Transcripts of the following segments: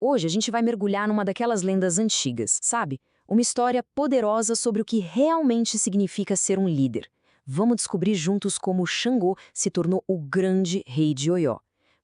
Hoje a gente vai mergulhar numa daquelas lendas antigas, sabe? Uma história poderosa sobre o que realmente significa ser um líder. Vamos descobrir juntos como Xangô se tornou o grande rei de Oió.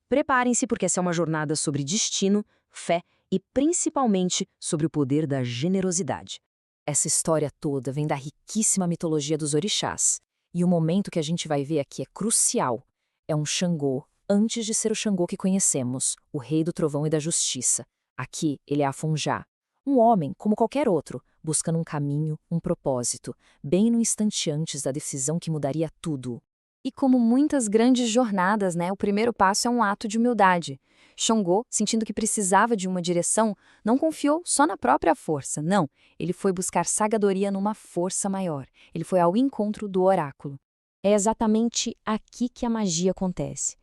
Preparem-se porque essa é uma jornada sobre destino, fé e principalmente sobre o poder da generosidade. Essa história toda vem da riquíssima mitologia dos orixás. E o momento que a gente vai ver aqui é crucial. É um Xangô antes de ser o Xangô que conhecemos, o rei do trovão e da justiça. Aqui ele é Afonjá, um homem como qualquer outro, buscando um caminho, um propósito, bem no instante antes da decisão que mudaria tudo. E como muitas grandes jornadas, o primeiro passo é um ato de humildade. Xangô, sentindo que precisava de uma direção, não confiou só na própria força, não. Ele foi buscar sabedoria numa força maior. Ele foi ao encontro do oráculo. É exatamente aqui que a magia acontece.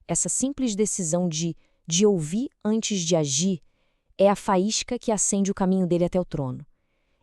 Essa simples decisão de ouvir antes de agir é a faísca que acende o caminho dele até o trono.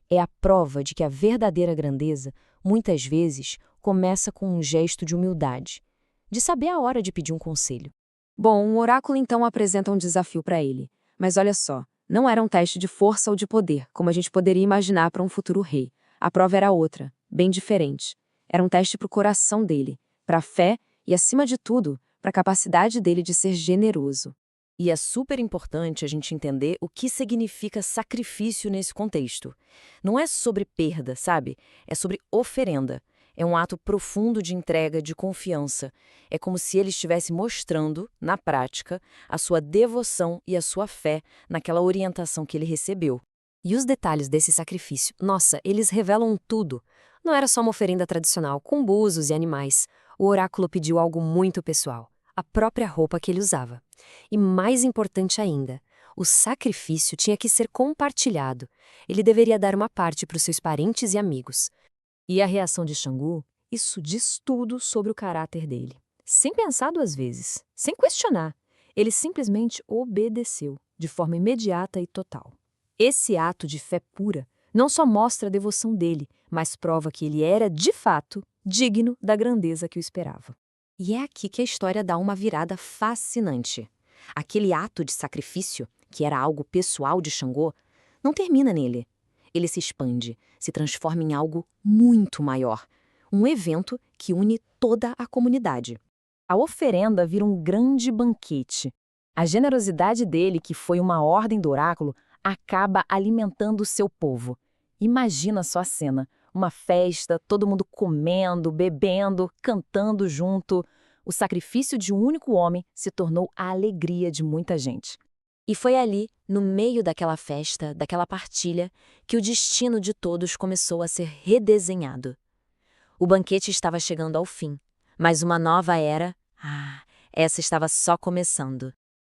É a prova de que a verdadeira grandeza, muitas vezes, começa com um gesto de humildade, de saber a hora de pedir um conselho. Bom, o oráculo então apresenta um desafio para ele. Mas olha só, não era um teste de força ou de poder, como a gente poderia imaginar para um futuro rei. A prova era outra, bem diferente. Era um teste para o coração dele, para a fé e, acima de tudo, para a capacidade dele de ser generoso. E é super importante a gente entender o que significa sacrifício nesse contexto. Não é sobre perda, sabe? É sobre oferenda. É um ato profundo de entrega, de confiança. É como se ele estivesse mostrando, na prática, a sua devoção e a sua fé naquela orientação que ele recebeu. E os detalhes desse sacrifício, nossa, eles revelam tudo. Não era só uma oferenda tradicional, com búzios e animais. O oráculo pediu algo muito pessoal, a própria roupa que ele usava. E mais importante ainda, o sacrifício tinha que ser compartilhado. Ele deveria dar uma parte para os seus parentes e amigos. E a reação de Xangô, isso diz tudo sobre o caráter dele. Sem pensar duas vezes, sem questionar, ele simplesmente obedeceu, de forma imediata e total. Esse ato de fé pura não só mostra a devoção dele, mas prova que ele era, de fato, digno da grandeza que o esperava. E é aqui que a história dá uma virada fascinante. Aquele ato de sacrifício, que era algo pessoal de Xangô, não termina nele. Ele se expande, se transforma em algo muito maior. Um evento que une toda a comunidade. A oferenda vira um grande banquete. A generosidade dele, que foi uma ordem do oráculo, acaba alimentando o seu povo. Imagina só a cena. Uma festa, todo mundo comendo, bebendo, cantando junto. O sacrifício de um único homem se tornou a alegria de muita gente. E foi ali, no meio daquela festa, daquela partilha, que o destino de todos começou a ser redesenhado. O banquete estava chegando ao fim, mas uma nova era, essa estava só começando.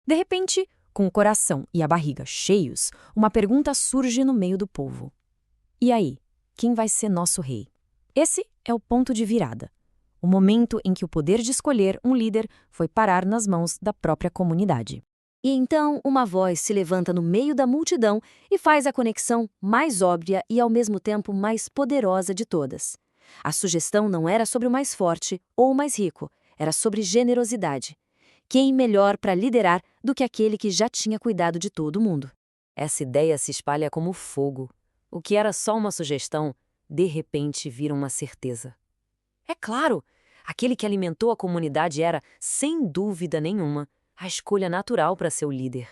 De repente, com o coração e a barriga cheios, uma pergunta surge no meio do povo. E aí, quem vai ser nosso rei? Esse é o ponto de virada. O momento em que o poder de escolher um líder foi parar nas mãos da própria comunidade. E então uma voz se levanta no meio da multidão e faz a conexão mais óbvia e ao mesmo tempo mais poderosa de todas. A sugestão não era sobre o mais forte ou o mais rico, era sobre generosidade. Quem melhor para liderar do que aquele que já tinha cuidado de todo mundo? Essa ideia se espalha como fogo. O que era só uma sugestão, de repente vira uma certeza. É claro, aquele que alimentou a comunidade era, sem dúvida nenhuma, a escolha natural para ser o líder.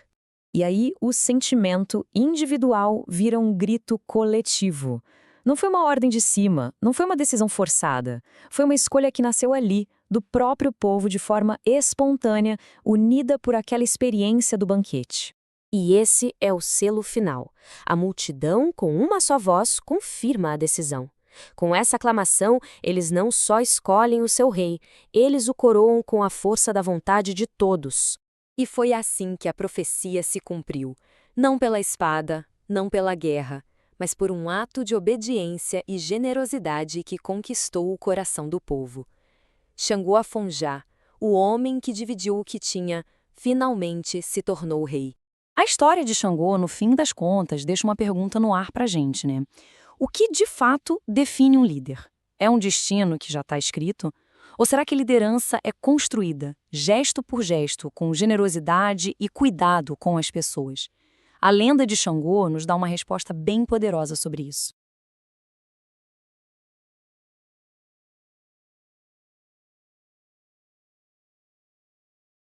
E aí o sentimento individual vira um grito coletivo. Não foi uma ordem de cima, não foi uma decisão forçada. Foi uma escolha que nasceu ali, do próprio povo de forma espontânea, unida por aquela experiência do banquete. E esse é o selo final. A multidão, com uma só voz, confirma a decisão. Com essa aclamação, eles não só escolhem o seu rei, eles o coroam com a força da vontade de todos. E foi assim que a profecia se cumpriu. Não pela espada, não pela guerra, mas por um ato de obediência e generosidade que conquistou o coração do povo. Xangô Afonjá, o homem que dividiu o que tinha, finalmente se tornou rei. A história de Xangô, no fim das contas, deixa uma pergunta no ar pra gente, né? O que de fato define um líder? É um destino que já está escrito? Ou será que liderança é construída, gesto por gesto, com generosidade e cuidado com as pessoas? A lenda de Xangô nos dá uma resposta bem poderosa sobre isso.